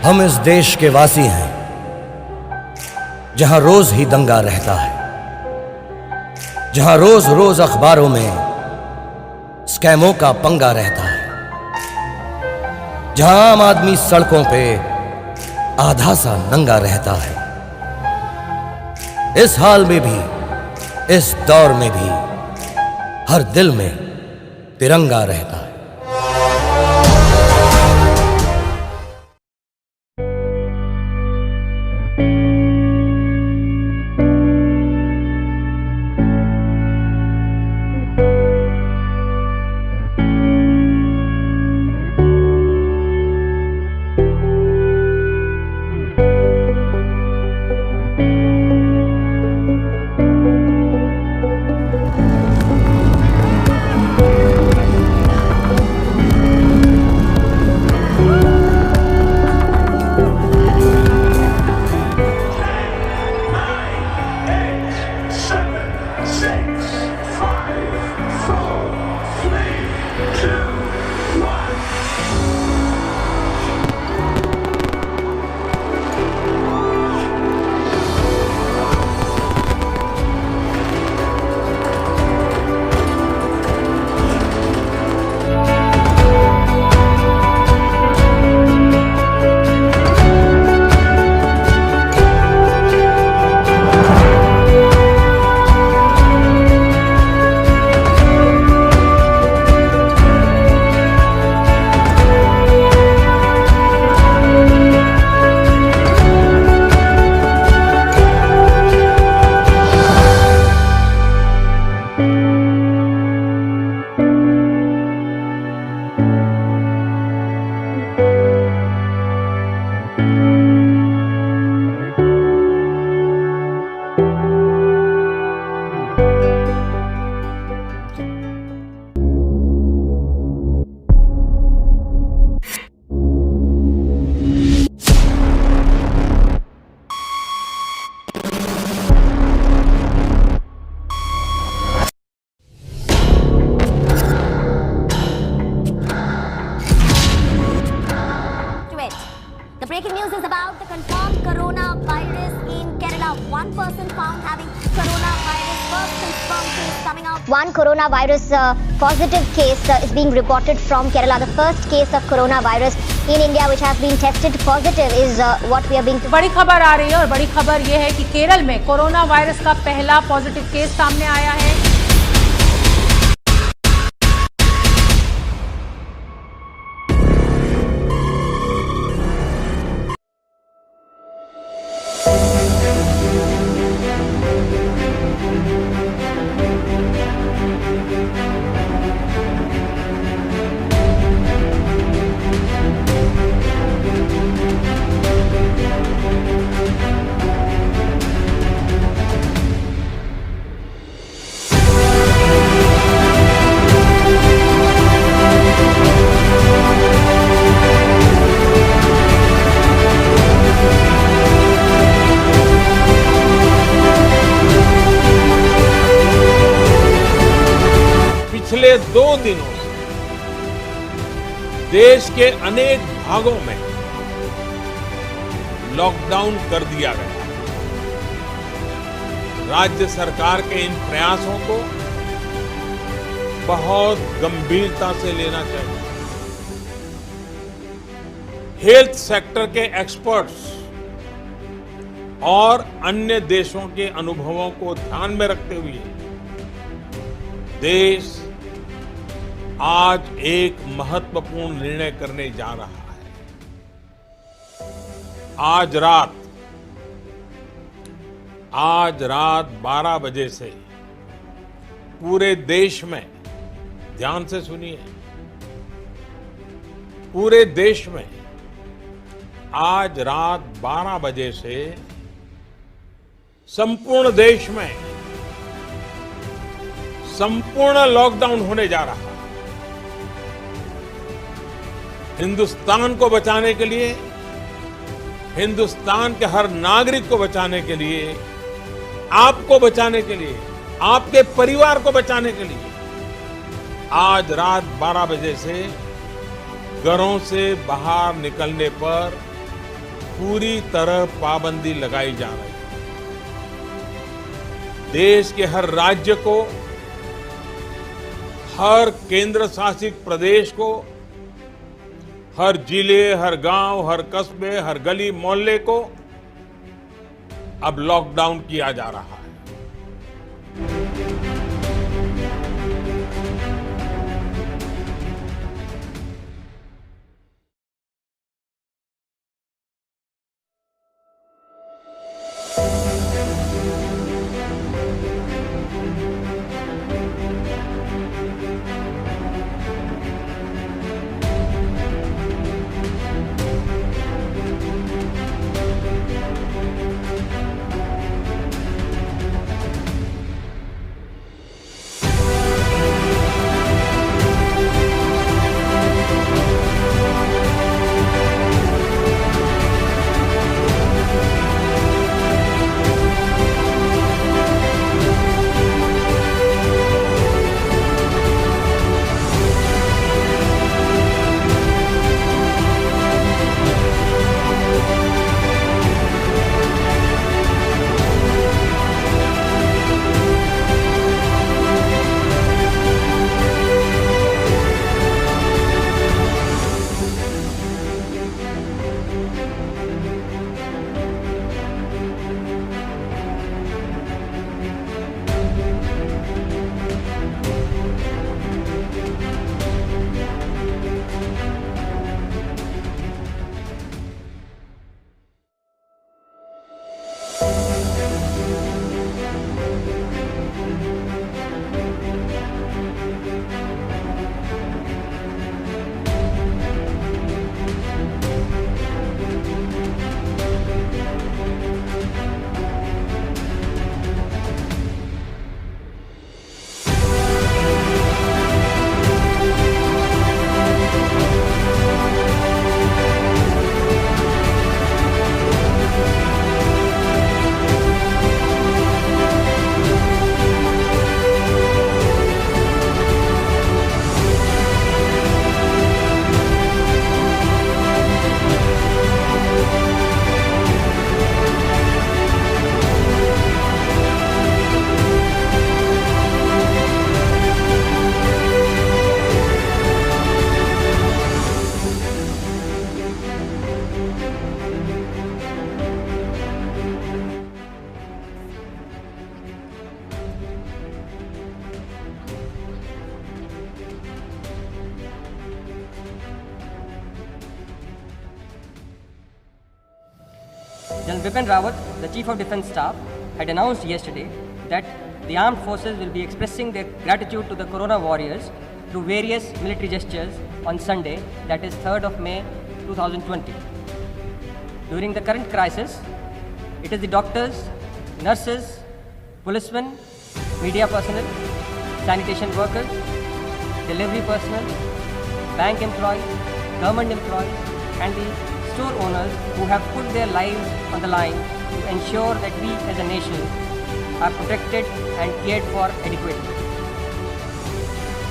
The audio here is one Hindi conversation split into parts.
हम इस देश के वासी हैं जहां रोज ही दंगा रहता है, जहां रोज रोज अखबारों में स्कैमों का पंगा रहता है, जहां आम आदमी सड़कों पे आधा सा नंगा रहता है। इस हाल में भी, इस दौर में भी हर दिल में तिरंगा रहता है। The breaking news is about the confirmed coronavirus in Kerala. One person found having coronavirus. First confirmed case coming out. One coronavirus positive case is being reported from Kerala. The first case of coronavirus in India which has been tested positive is what we are being. बड़ी खबर आ रही है और बड़ी खबर ये है कि केरल में कोरोना वायरस का पहला पॉजिटिव केस सामने आया है। पिछले 2 दिनों से देश के अनेक भागों में लॉकडाउन कर दिया गया है। राज्य सरकार के इन प्रयासों को बहुत गंभीरता से लेना चाहिए। हेल्थ सेक्टर के एक्सपर्ट्स और अन्य देशों के अनुभवों को ध्यान में रखते हुए देश आज एक महत्वपूर्ण निर्णय करने जा रहा है। आज रात 12 बजे से पूरे देश में, ध्यान से सुनिए, पूरे देश में आज रात 12 बजे से संपूर्ण देश में संपूर्ण लॉकडाउन होने जा रहा है। हिंदुस्तान को बचाने के लिए, हिंदुस्तान के हर नागरिक को बचाने के लिए, आपको बचाने के लिए, आपके परिवार को बचाने के लिए आज रात 12 बजे से घरों से बाहर निकलने पर पूरी तरह पाबंदी लगाई जा रही है। देश के हर राज्य को, हर केंद्र शासित प्रदेश को, हर जिले, हर गांव, हर कस्बे, हर गली मोहल्ले को अब लॉकडाउन किया जा रहा है। General Bipin Rawat, the Chief of Defence Staff, had announced yesterday that the armed forces will be expressing their gratitude to the Corona warriors through various military gestures on Sunday, that is 3rd of May 2020. During the current crisis, it is the doctors, nurses, policemen, media personnel, sanitation workers, delivery personnel, bank employees, government employees, and the store owners who have put their lives on the line to ensure that we as a nation are protected and cared for adequately.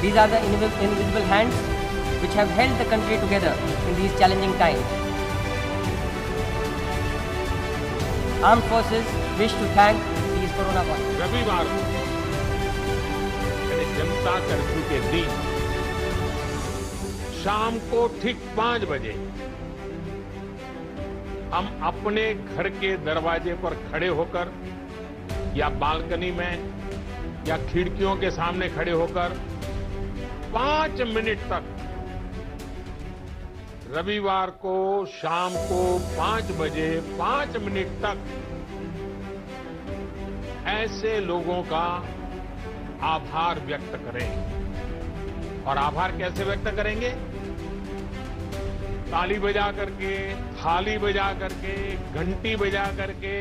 These are the invisible hands which have held the country together in these challenging times. Armed forces wish to thank these Corona warriors. रविवार को यानी जनता कर्फ्यू के दिन शाम को ठीक 5 बजे हम अपने घर के दरवाजे पर खड़े होकर या बालकनी में या खिड़कियों के सामने खड़े होकर 5 मिनट तक रविवार को शाम को 5 बजे 5 मिनट तक ऐसे लोगों का आभार व्यक्त करें। और आभार कैसे व्यक्त करेंगे? ताली बजा करके, थाली बजा करके, घंटी बजा करके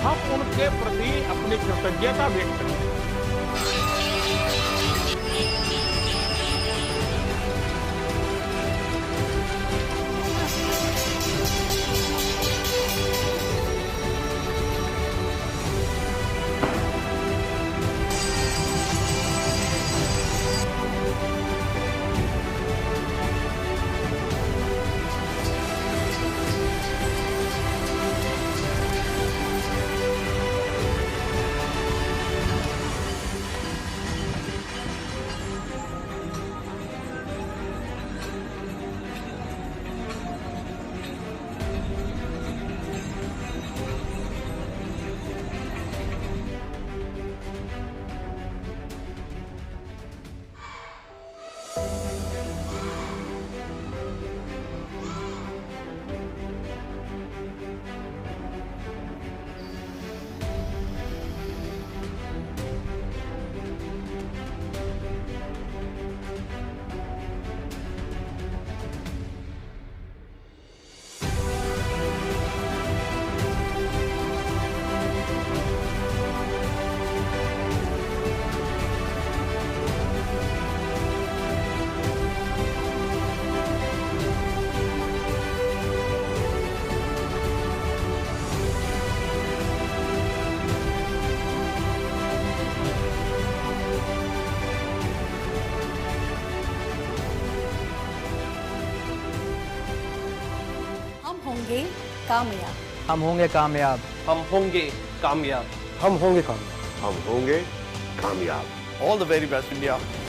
हम उनके प्रति अपनी कृतज्ञता व्यक्त करें। होंगे कामयाब। हम होंगे कामयाब। हम होंगे कामयाब। हम होंगे कामयाब। हम होंगे कामयाब। All the very best, India.